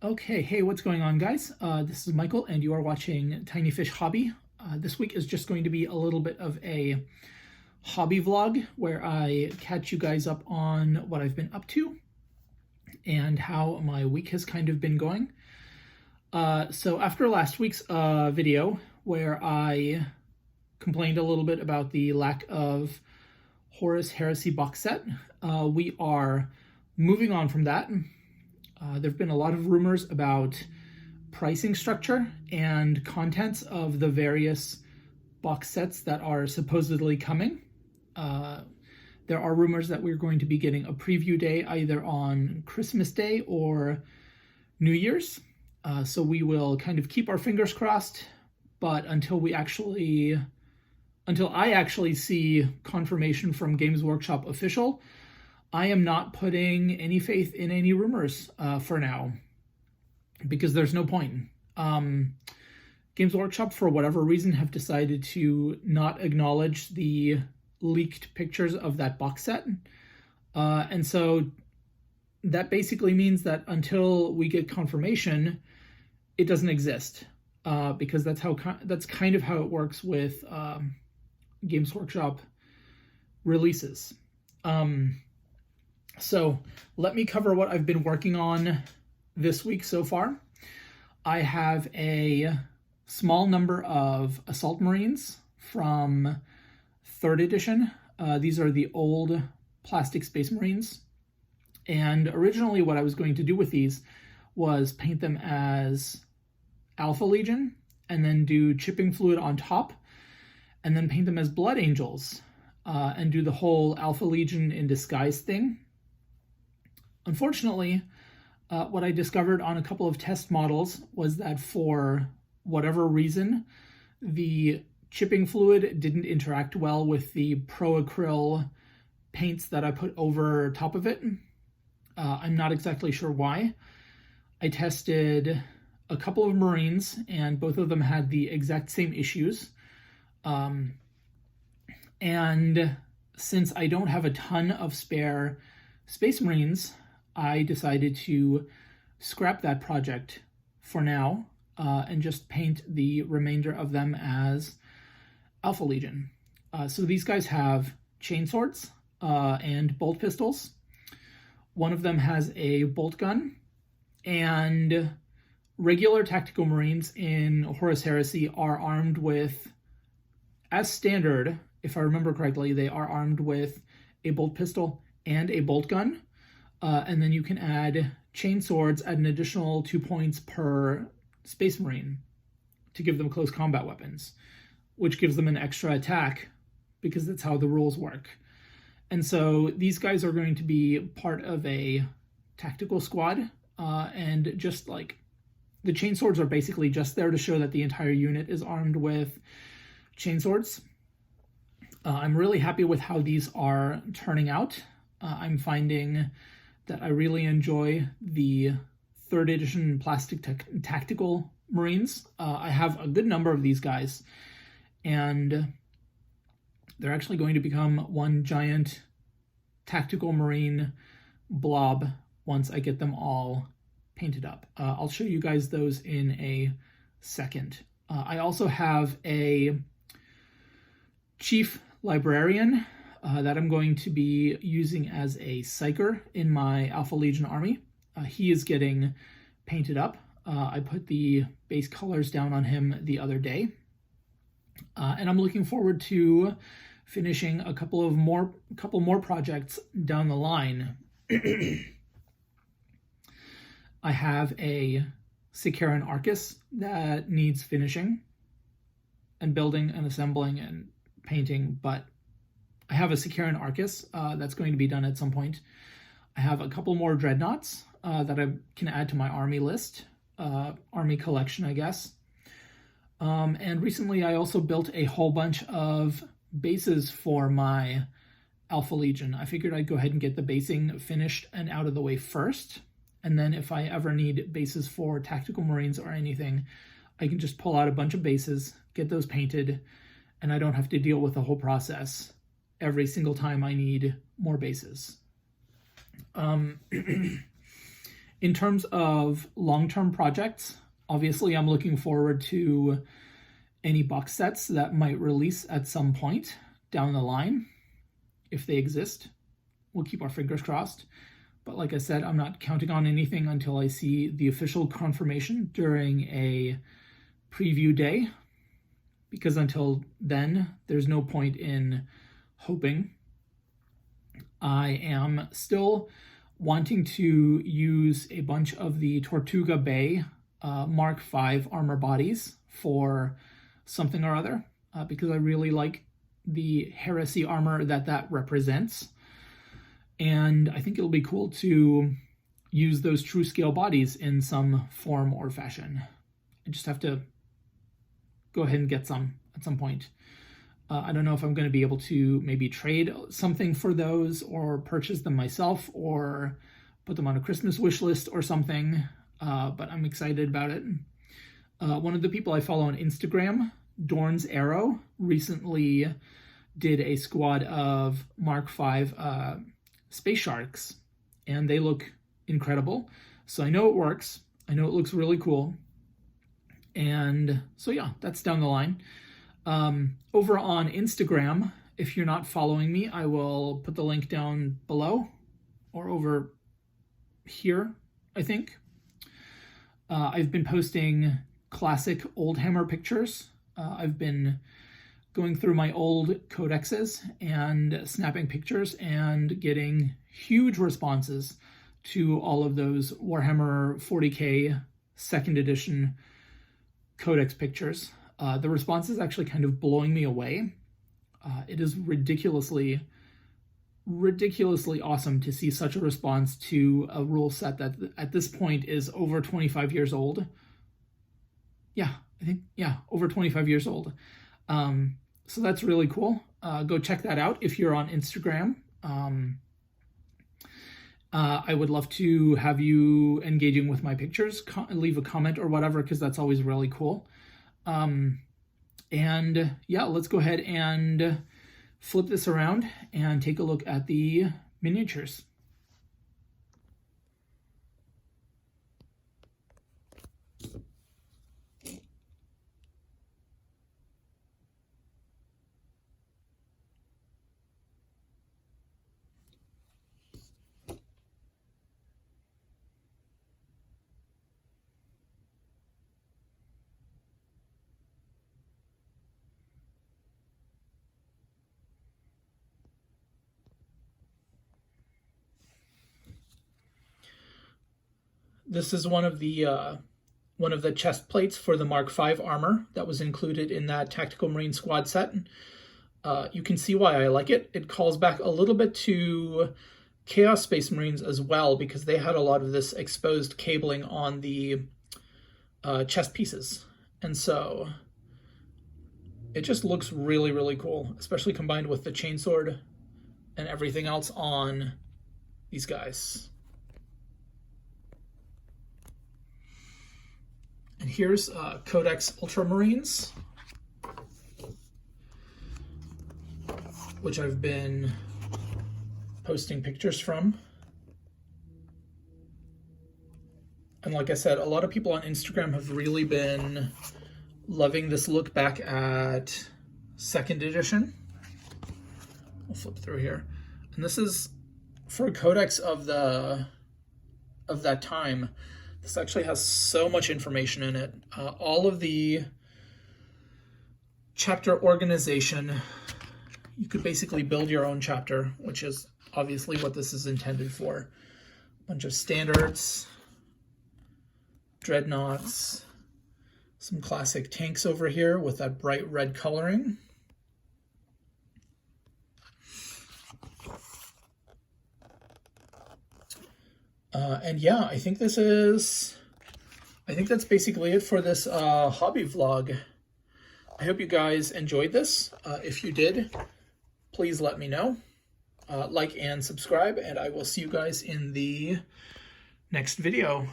Okay, hey, what's going on, guys? This is Michael, and you are watching Tiny Fish Hobby. This week is just going to be a little bit of a hobby vlog where I catch you guys up on what I've been up to and how my week has kind of been going. So after last week's video where I complained a little bit about the lack of Horus Heresy box set, we are moving on from that. There have been a lot of rumors about pricing structure and contents of the various box sets that are supposedly coming. There are rumors that we're going to be getting a preview day either on Christmas Day or New Year's. So we will kind of keep our fingers crossed, but until I actually see confirmation from Games Workshop official, I am not putting any faith in any rumors for now, because there's no point. Games Workshop, for whatever reason, have decided to not acknowledge the leaked pictures of that box set. And so that basically means that until we get confirmation, it doesn't exist, because that's kind of how it works with Games Workshop releases. So let me cover what I've been working on this week so far. I have a small number of Assault Marines from 3rd edition. These are the old plastic Space Marines. And originally what I was going to do with these was paint them as Alpha Legion and then do chipping fluid on top and then paint them as Blood Angels and do the whole Alpha Legion in disguise thing. Unfortunately, what I discovered on a couple of test models was that for whatever reason, the chipping fluid didn't interact well with the Pro Acryl paints that I put over top of it. I'm not exactly sure why. I tested a couple of Marines, and both of them had the exact same issues. And since I don't have a ton of spare Space Marines, I decided to scrap that project for now and just paint the remainder of them as Alpha Legion. So these guys have chainswords and bolt pistols. One of them has a bolt gun, and regular tactical Marines in Horus Heresy are armed with, as standard, if I remember correctly, they are armed with a bolt pistol and a bolt gun. And then you can add chain swords at an additional 2 points per Space Marine to give them close combat weapons, which gives them an extra attack because that's how the rules work. And so these guys are going to be part of a tactical squad, and just like the chain swords are basically just there to show that the entire unit is armed with chain swords. I'm really happy with how these are turning out. I'm finding that I really enjoy the 3rd edition plastic tactical Marines. I have a good number of these guys, and they're actually going to become one giant tactical Marine blob once I get them all painted up. I'll show you guys those in a second. I also have a Chief Librarian that I'm going to be using as a psyker in my Alpha Legion army. He is getting painted up. I put the base colors down on him the other day. And I'm looking forward to finishing a couple more projects down the line. I have a Sicaran Arcus that needs finishing and building and assembling and painting, but I have a Sicaran Arcus that's going to be done at some point. I have a couple more Dreadnoughts that I can add to my army list, army collection, I guess. And recently I also built a whole bunch of bases for my Alpha Legion. I figured I'd go ahead and get the basing finished and out of the way first. And then if I ever need bases for tactical Marines or anything, I can just pull out a bunch of bases, get those painted, and I don't have to deal with the whole process every single time I need more bases. In terms of long-term projects, obviously I'm looking forward to any box sets that might release at some point down the line, if they exist. We'll keep our fingers crossed. But like I said, I'm not counting on anything until I see the official confirmation during a preview day, because until then, there's no point in hoping. I am still wanting to use a bunch of the Tortuga Bay Mark V armor bodies for something or other, because I really like the Heresy armor that represents. And I think it'll be cool to use those true scale bodies in some form or fashion. I just have to go ahead and get some at some point. I don't know if I'm going to be able to maybe trade something for those or purchase them myself or put them on a Christmas wish list or something, but I'm excited about it. One of the people I follow on Instagram, Dorn's Arrow, recently did a squad of Mark V space sharks, and they look incredible. So I know it works. I know it looks really cool. And so yeah, that's down the line. Over on Instagram, if you're not following me, I will put the link down below or over here, I think. I've been posting classic old hammer pictures. I've been going through my old codexes and snapping pictures and getting huge responses to all of those Warhammer 40k 2nd edition codex pictures. The response is actually kind of blowing me away. It is ridiculously awesome to see such a response to a rule set that at this point is over 25 years old. Yeah, I think, yeah, over 25 years old. So that's really cool. Go check that out if you're on Instagram. I would love to have you engaging with my pictures. Leave a comment or whatever, because that's always really cool. And yeah, let's go ahead and flip this around and take a look at the miniatures. This is one of the chest plates for the Mark V armor that was included in that Tactical Marine Squad set. You can see why I like it. It calls back a little bit to Chaos Space Marines as well, because they had a lot of this exposed cabling on the chest pieces. And so it just looks really, really cool, especially combined with the chainsword and everything else on these guys. And here's Codex Ultramarines, which I've been posting pictures from. And like I said, a lot of people on Instagram have really been loving this look back at 2nd edition. I'll flip through here. And this is for a codex of that time. This actually has so much information in it. All of the chapter organization, you could basically build your own chapter, which is obviously what this is intended for. A bunch of standards, dreadnoughts, some classic tanks over here with that bright red coloring. And yeah, I think that's basically it for this hobby vlog. I hope you guys enjoyed this. If you did, please let me know. Like and subscribe, and I will see you guys in the next video.